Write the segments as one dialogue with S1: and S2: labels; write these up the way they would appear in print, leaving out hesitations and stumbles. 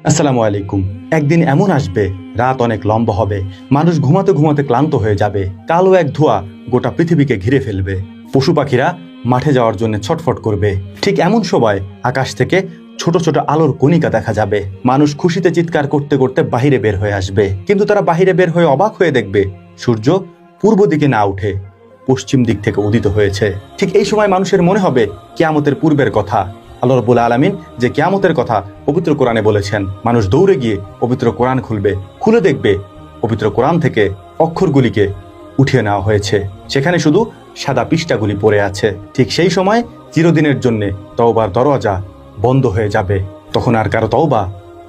S1: আসসালামু আলাইকুম। একদিন এমন আসবে, রাত অনেক লম্বা হবে, মানুষ ঘুমাতে ঘুমাতে ক্লান্ত হয়ে যাবে, কালো এক ধোঁয়া গোটা পৃথিবীকে ঘিরে ফেলবে, পশু পাখিরা মাঠে যাওয়ার জন্য ছটফট করবে। ঠিক এমন সময় আকাশ থেকে ছোট ছোট আলোর কণিকা দেখা যাবে। মানুষ খুশিতে চিৎকার করতে করতে বাহিরে বের হয়ে আসবে, কিন্তু তারা বাহিরে বের হয়ে অবাক হয়ে দেখবে সূর্য পূর্ব দিকে না উঠে পশ্চিম দিক থেকে উদিত হয়েছে। ঠিক এই সময় মানুষের মনে হবে কিয়ামতের পূর্বের কথা। আল্লাহ রাব্বুল আলামিন যে কিয়ামতের কথা পবিত্র কোরআনে বলেছেন, মানুষ দৌড়ে গিয়ে পবিত্র কোরআন খুলবে, খুলে দেখবে পবিত্র কোরআন থেকে অক্ষরগুলিকে উঠিয়ে নেওয়া হয়েছে, সেখানে শুধু সাদা পৃষ্ঠাগুলি পড়ে আছে। ঠিক সেই সময় চিরদিনের জন্য তওবার দরওয়াজা বন্ধ হয়ে যাবে, তখন আর কারো তওবা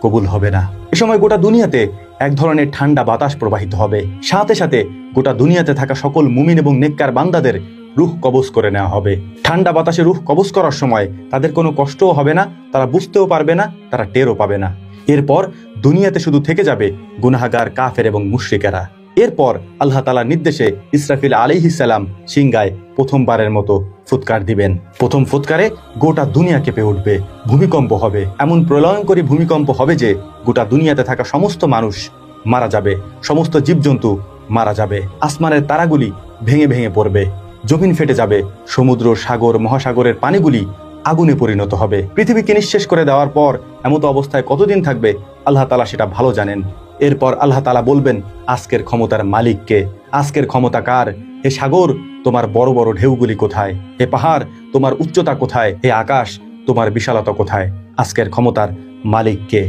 S1: কবুল হবে না। এ সময় গোটা দুনিয়াতে এক ধরনের ঠান্ডা বাতাস প্রবাহিত হবে, সাথে সাথে গোটা দুনিয়াতে থাকা সকল মুমিন এবং নেককার বান্দাদের রূহ কবজ করে নেওয়া হবে। ঠান্ডা বাতাসে রূহ কবজ করার সময় তাদের কোনো কষ্টও হবে না, তারা বুঝতেও পারবে না, তারা টেরও পাবে না। এরপর দুনিয়াতে শুধু থেকে যাবে গুনাহগার, কাফের এবং মুশরিকেরা। এরপর আল্লাহ তাআলার নির্দেশে ইসরাফিল আলাইহিস সালাম সিংগায় প্রথমবারের মতো ফুৎকার দিবেন। প্রথম ফুৎকারে গোটা দুনিয়া কেঁপে উঠবে, ভূমিকম্প হবে, এমন প্রলয়ঙ্করী ভূমিকম্প হবে যে গোটা দুনিয়াতে থাকা সমস্ত মানুষ মারা যাবে, সমস্ত জীবজন্তু মারা যাবে, আসমানের তারাগুলি ভেঙে ভেঙে পড়বে, জমিন ফেটে যাবে, সমুদ্র, সাগর, মহাসাগরের পানিগুলি আগুনে পরিণত হবে। পৃথিবীকে নিঃশেষ করে দেওয়ার পর এমত অবস্থায় কতদিন থাকবে আল্লাহ তাআলা সেটা ভালো জানেন। এরপর আল্লাহ তাআলা বলবেন, আজকের ক্ষমতার মালিককে, আজকের ক্ষমতা কার? হে সাগর, তোমার বড় বড় ঢেউগুলি কোথায়? হে পাহাড়, তোমার উচ্চতা কোথায়? হে আকাশ, তোমার বিশালতা কোথায়? আজকের ক্ষমতার মালিককে?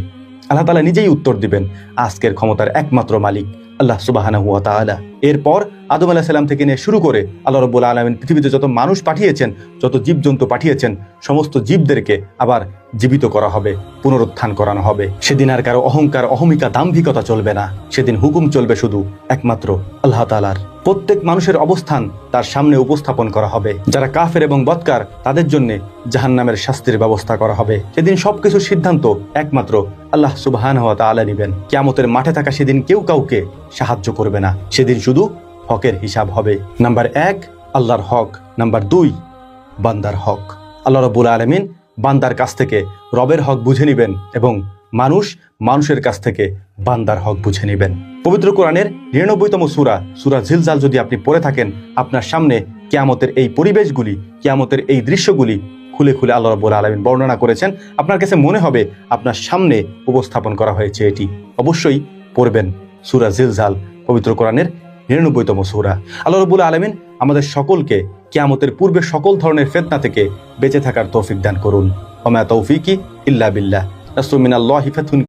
S1: আল্লাহ তাআলা নিজেই উত্তর দিবেন, আজকের ক্ষমতার একমাত্র মালিক আল্লাহ সুবহানাহু ওয়া তাআলা। এরপর আদম আলাইহিস সালাম থেকে নিয়ে শুরু করে আল্লাহ রাব্বুল আলামিন পৃথিবীতে যত মানুষ পাঠিয়েছেন, যত জীবজন্তু পাঠিয়েছেন, সমস্ত জীবদেরকে আবার জীবিত করা হবে, পুনরুত্থান করানো হবে। সেদিন আর কারো অহংকার, অহমিকা, দাম্ভিকতা চলবে না। সেদিন হুকুম চলবে শুধু একমাত্র আল্লাহ তাআলার। প্রত্যেক মানুষের অবস্থান তার সামনে উপস্থাপন করা হবে। যারা কাফের এবং বদকার তাদের জন্য জাহান্নামের শাস্তির ব্যবস্থা করা হবে। সেদিন সবকিছুর সিদ্ধান্ত একমাত্র আল্লাহ সুবহানাহু ওয়া তাআলা নেবেন। কিয়ামতের মাঠে থাকা সেদিন কেউ কাউকে সাহায্য করবে না। সেদিন শুধু হকের হিসাব হবে। নাম্বার 1 আল্লাহর হক, নাম্বার 2 বান্দার হক। আল্লাহ রাব্বুল আলামিন বান্দার কাছ থেকে রবের হক বুঝে নেবেন এবং মানুষের কাছ থেকে বান্দার হক বুঝে নেবেন। পবিত্র কোরআনের 99তম সূরা জিলজাল যদি আপনি পড়ে থাকেন, আপনার সামনে কিয়ামতের এই পরিবেশগুলি, কিয়ামতের এই দৃশ্যগুলি খুলে খুলে আল্লাহ রাব্বুল আলামিন বর্ণনা করেছেন। আপনার কাছে মনে হবে আপনার সামনে উপস্থাপন করা হয়েছে এটি। অবশ্যই পড়বেন সূরা জিলজাল, পবিত্র কোরআনের 99তম সূরা। আল্লাহ রাব্বুল আলামিন আমাদের সকলকে কিয়ামতের পূর্বে সকল ধরনের ফিতনা থেকে বেঁচে থাকার তৌফিক দান করুন। ওয়া মা তৌফিকি ইল্লা বিল্লাহ। নাসরুম মিনাল্লাহি ফাতহুন